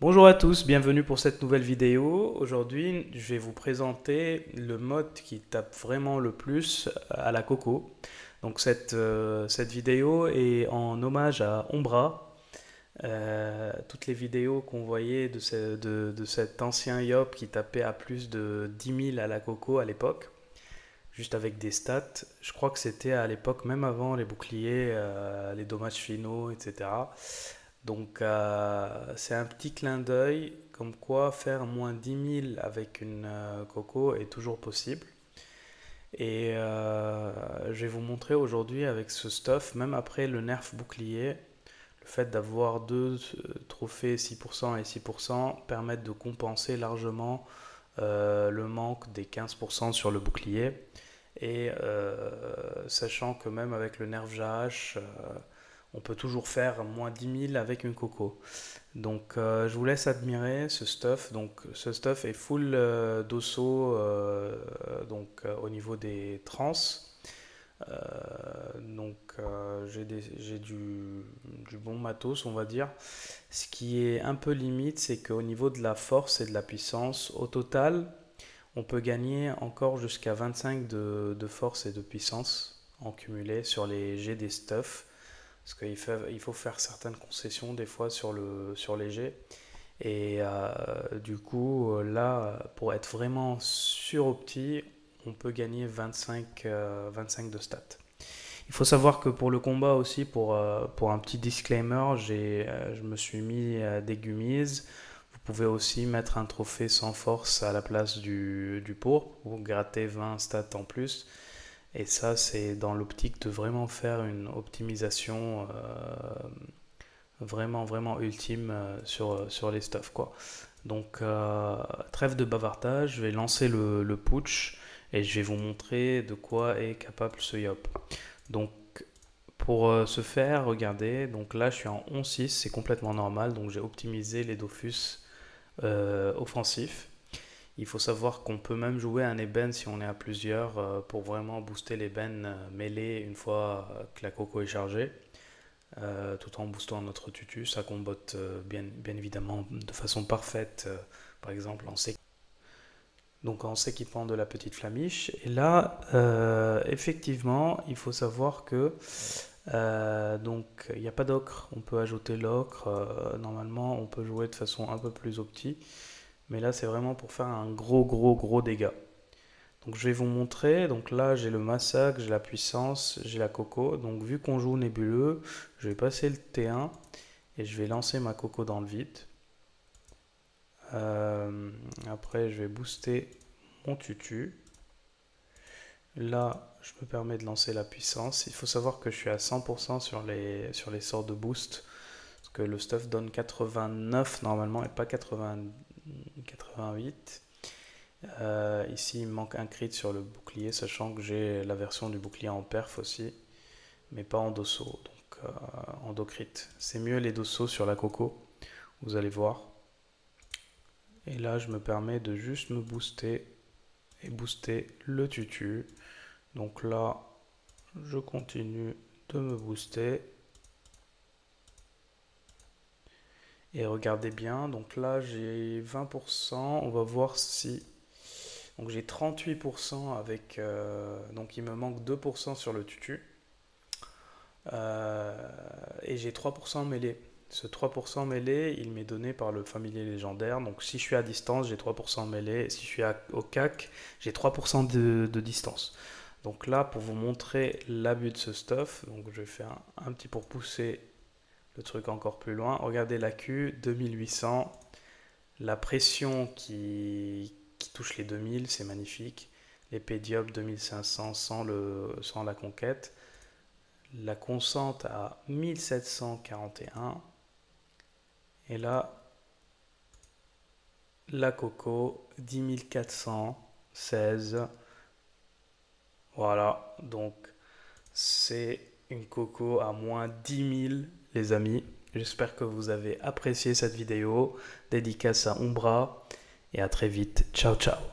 Bonjour à tous, bienvenue pour cette nouvelle vidéo. Aujourd'hui, je vais vous présenter le mode qui tape vraiment le plus à la coco. Donc cette vidéo est en hommage à Ombra. Toutes les vidéos qu'on voyait de cet ancien Yop qui tapait à plus de 10 000 à la coco à l'époque, juste avec des stats. Je crois que c'était à l'époque, même avant les boucliers, les dommages finaux, etc. Donc c'est un petit clin d'œil comme quoi faire moins 10 000 avec une coco est toujours possible. Et je vais vous montrer aujourd'hui avec ce stuff, même après le nerf bouclier, le fait d'avoir deux trophées 6% et 6% permettent de compenser largement le manque des 15% sur le bouclier. Et sachant que même avec le nerf JH, on peut toujours faire moins 10 000 avec une coco. Donc je vous laisse admirer ce stuff. Donc ce stuff est full d'osso au niveau des trans. J'ai du bon matos, on va dire. Ce qui est un peu limite, c'est qu'au niveau de la force et de la puissance, au total, on peut gagner encore jusqu'à 25 de force et de puissance en cumulé sur les G des stuff. Parce il faut faire certaines concessions des fois sur les G. Et du coup, là, pour être vraiment suropti, on peut gagner 25 de stats. Il faut savoir que pour le combat aussi, pour un petit disclaimer, je me suis mis des gummies. Vous pouvez aussi mettre un trophée sans force à la place du pour. Vous grattez 20 stats en plus. Et ça, c'est dans l'optique de vraiment faire une optimisation vraiment ultime sur les stuffs, quoi. Donc, trêve de bavardage, je vais lancer le putsch et je vais vous montrer de quoi est capable ce Yop. Donc, pour ce faire, regardez, donc là je suis en 11-6, c'est complètement normal, donc j'ai optimisé les Dofus offensifs. Il faut savoir qu'on peut même jouer un ébène si on est à plusieurs pour vraiment booster l'ébène mêlée une fois que la coco est chargée, tout en boostant notre tutu. Ça combotte bien évidemment de façon parfaite, par exemple en s'équipant de la petite flamiche. Et là, effectivement, il faut savoir que donc il n'y a pas d'ocre, on peut ajouter l'ocre. Normalement, on peut jouer de façon un peu plus opti. Mais là, c'est vraiment pour faire un gros dégât. Donc je vais vous montrer. Donc là, j'ai le massacre, j'ai la puissance, j'ai la coco. Donc vu qu'on joue nébuleux, je vais passer le T1 et je vais lancer ma coco dans le vide. Après, je vais booster mon tutu. Là, je me permets de lancer la puissance. Il faut savoir que je suis à 100% sur les sorts de boost. Parce que le stuff donne 89 normalement et pas 88. Ici, il me manque un crit sur le bouclier, sachant que j'ai la version du bouclier en perf aussi, mais pas en dosso, donc en do crit. C'est mieux les dosso sur la coco, vous allez voir. Et là, je me permets de juste me booster et booster le tutu. Donc là, je continue de me booster. Et regardez bien, donc là j'ai 20%, on va voir si... Donc j'ai 38% avec... donc il me manque 2% sur le tutu. Et j'ai 3% mêlé. Ce 3% mêlé, il m'est donné par le familier légendaire. Donc si je suis à distance, j'ai 3% mêlé. Et si je suis au CAC, j'ai 3% de distance. Donc là, pour vous montrer l'abus de ce stuff, donc je vais faire un petit pour pousser le truc encore plus loin. Regardez la Q, 2800. La pression qui touche les 2000, c'est magnifique. L'épée Diop 2500 sans la conquête. La constante à 1741. Et là, la coco 10416. Voilà, donc c'est une coco à moins 10 000 les amis. J'espère que vous avez apprécié cette vidéo. Dédicace à Umbra et à très vite. Ciao ciao.